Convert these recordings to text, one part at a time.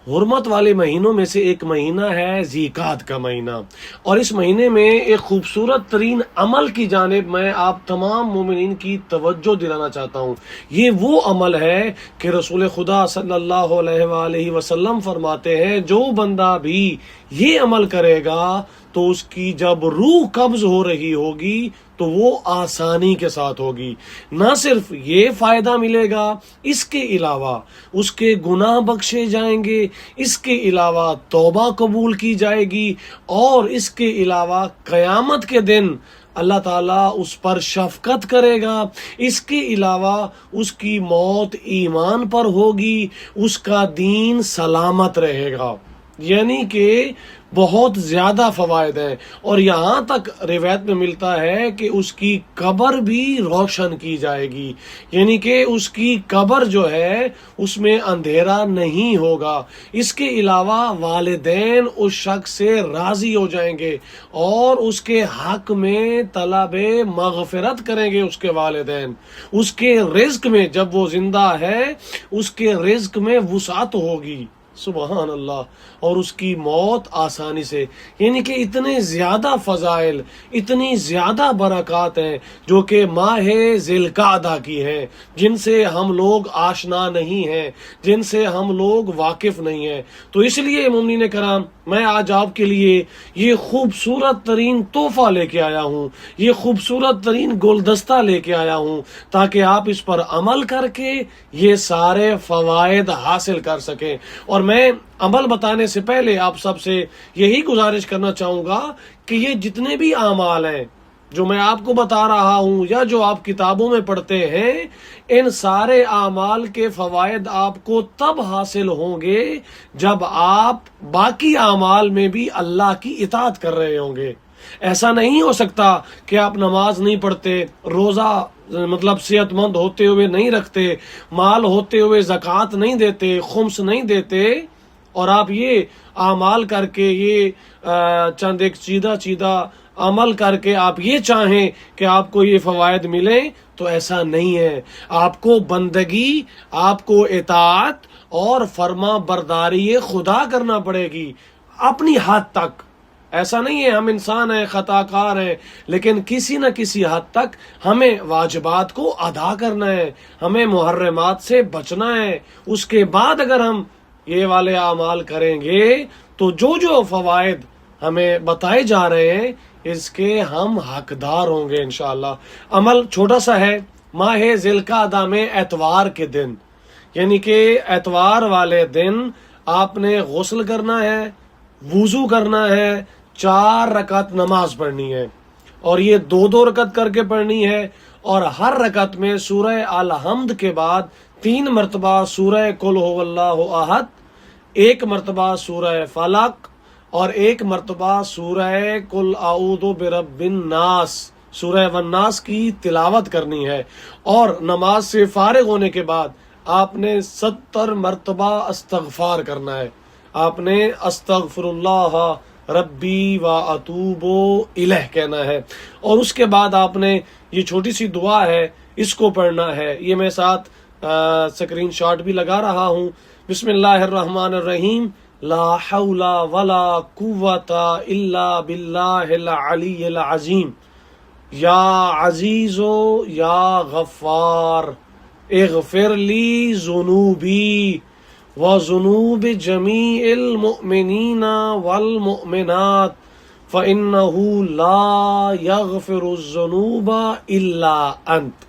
حرمت والے مہینوں میں سے ایک مہینہ ہے ذیقعد کا مہینہ، اور اس مہینے میں ایک خوبصورت ترین عمل کی جانب میں آپ تمام مومنین کی توجہ دلانا چاہتا ہوں۔ یہ وہ عمل ہے کہ رسول خدا صلی اللہ علیہ وآلہ وسلم فرماتے ہیں جو بندہ بھی یہ عمل کرے گا تو اس کی جب روح قبض ہو رہی ہوگی تو وہ آسانی کے ساتھ ہوگی۔ نہ صرف یہ فائدہ ملے گا، اس کے علاوہ اس کے گناہ بخشے جائیں گے، اس کے علاوہ توبہ قبول کی جائے گی، اور اس کے علاوہ قیامت کے دن اللہ تعالیٰ اس پر شفقت کرے گا۔ اس کے علاوہ اس کی موت ایمان پر ہوگی، اس کا دین سلامت رہے گا۔ یعنی کہ بہت زیادہ فوائد ہیں، اور یہاں تک روایت میں ملتا ہے کہ اس کی قبر بھی روشن کی جائے گی، یعنی کہ اس کی قبر جو ہے اس میں اندھیرا نہیں ہوگا۔ اس کے علاوہ والدین اس شخص سے راضی ہو جائیں گے اور اس کے حق میں طلب مغفرت کریں گے۔ اس کے والدین اس کے رزق میں، جب وہ زندہ ہے اس کے رزق میں وسعت ہوگی، سبحان اللہ، اور اس کی موت آسانی سے۔ یعنی کہ اتنے زیادہ فضائل، اتنی زیادہ برکات ہیں جو کہ ماہ ذی القعدہ کی ہیں، جن سے ہم لوگ آشنا نہیں ہیں، جن سے ہم لوگ واقف نہیں ہیں۔ تو اس لیے مومنین کرام، میں آج آپ کے لیے یہ خوبصورت ترین تحفہ لے کے آیا ہوں، یہ خوبصورت ترین گلدستہ لے کے آیا ہوں، تاکہ آپ اس پر عمل کر کے یہ سارے فوائد حاصل کر سکیں۔ اور میں عمل بتانے سے پہلے آپ سب سے یہی گزارش کرنا چاہوں گا کہ یہ جتنے بھی اعمال ہیں جو میں آپ کو بتا رہا ہوں یا جو آپ کتابوں میں پڑھتے ہیں، ان سارے اعمال کے فوائد آپ کو تب حاصل ہوں گے جب آپ باقی اعمال میں بھی اللہ کی اطاعت کر رہے ہوں گے۔ ایسا نہیں ہو سکتا کہ آپ نماز نہیں پڑھتے، روزہ مطلب صحت مند ہوتے ہوئے نہیں رکھتے، مال ہوتے ہوئے زکوٰۃ نہیں دیتے، خمس نہیں دیتے، اور آپ یہ اعمال کر کے، یہ چند ایک سیدھا عمل کر کے آپ یہ چاہیں کہ آپ کو یہ فوائد ملیں، تو ایسا نہیں ہے۔ آپ کو بندگی، آپ کو اطاعت اور فرما برداری خدا کرنا پڑے گی اپنی حد تک۔ ایسا نہیں ہے، ہم انسان ہیں، خطا کار ہیں، لیکن کسی نہ کسی حد تک ہمیں واجبات کو ادا کرنا ہے، ہمیں محرمات سے بچنا ہے۔ اس کے بعد اگر ہم یہ والے اعمال کریں گے تو جو فوائد ہمیں بتائے جا رہے ہیں اس کے ہم حقدار ہوں گے انشاءاللہ۔ عمل چھوٹا سا ہے۔ ماہ ذی القعدہ میں اتوار کے دن، یعنی کہ اتوار والے دن آپ نے غسل کرنا ہے، وضو کرنا ہے، 4 رکعت نماز پڑھنی ہے، اور یہ 2 رکعت کر کے پڑھنی ہے، اور ہر رکعت میں سورہ الحمد کے بعد 3 مرتبہ سورہ قل هو اللہ احد، 1 مرتبہ سورہ فلق، اور 1 مرتبہ سورہ قل اعوذ برب الناس، سورہ والناس کی تلاوت کرنی ہے۔ اور نماز سے فارغ ہونے کے بعد آپ نے 70 مرتبہ استغفار کرنا ہے۔ آپ نے استغفر اللہ ربی و اتوب الیہ کہنا ہے، اور اس کے بعد آپ نے یہ چھوٹی سی دعا ہے، اس کو پڑھنا ہے۔ یہ میں ساتھ سکرین شاٹ بھی لگا رہا ہوں۔ بسم اللہ الرحمن الرحیم، لا حول ولا قوت الا باللہ العلی العظیم، یا عزیز یا غفار اغفر لی ذنوبی وذنوب جمیع المؤمنین والمؤمنات فإنہ لا یغفر الذنوب الا انت۔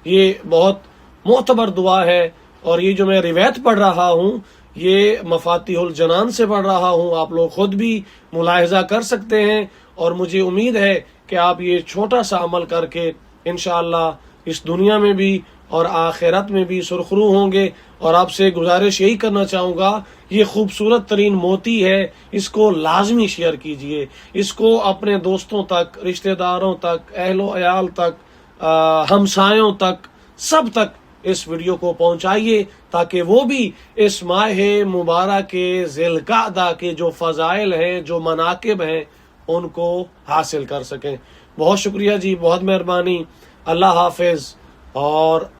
یہ بہت معتبر دعا ہے، اور یہ جو میں روایت پڑھ رہا ہوں یہ مفاتیح الجنان سے پڑھ رہا ہوں، آپ لوگ خود بھی ملاحظہ کر سکتے ہیں، اور مجھے امید ہے کہ آپ یہ چھوٹا سا عمل کر کے انشاءاللہ اس دنیا میں بھی اور آخرت میں بھی سرخرو ہوں گے۔ اور آپ سے گزارش یہی کرنا چاہوں گا، یہ خوبصورت ترین موتی ہے، اس کو لازمی شیئر کیجئے، اس کو اپنے دوستوں تک، رشتہ داروں تک، اہل و عیال تک، ہمسایوں تک، سب تک اس ویڈیو کو پہنچائیے، تاکہ وہ بھی اس ماہ مبارک کے ذی القعدہ کے جو فضائل ہیں، جو مناقب ہیں، ان کو حاصل کر سکیں۔ بہت شکریہ جی، بہت مہربانی، اللہ حافظ، اور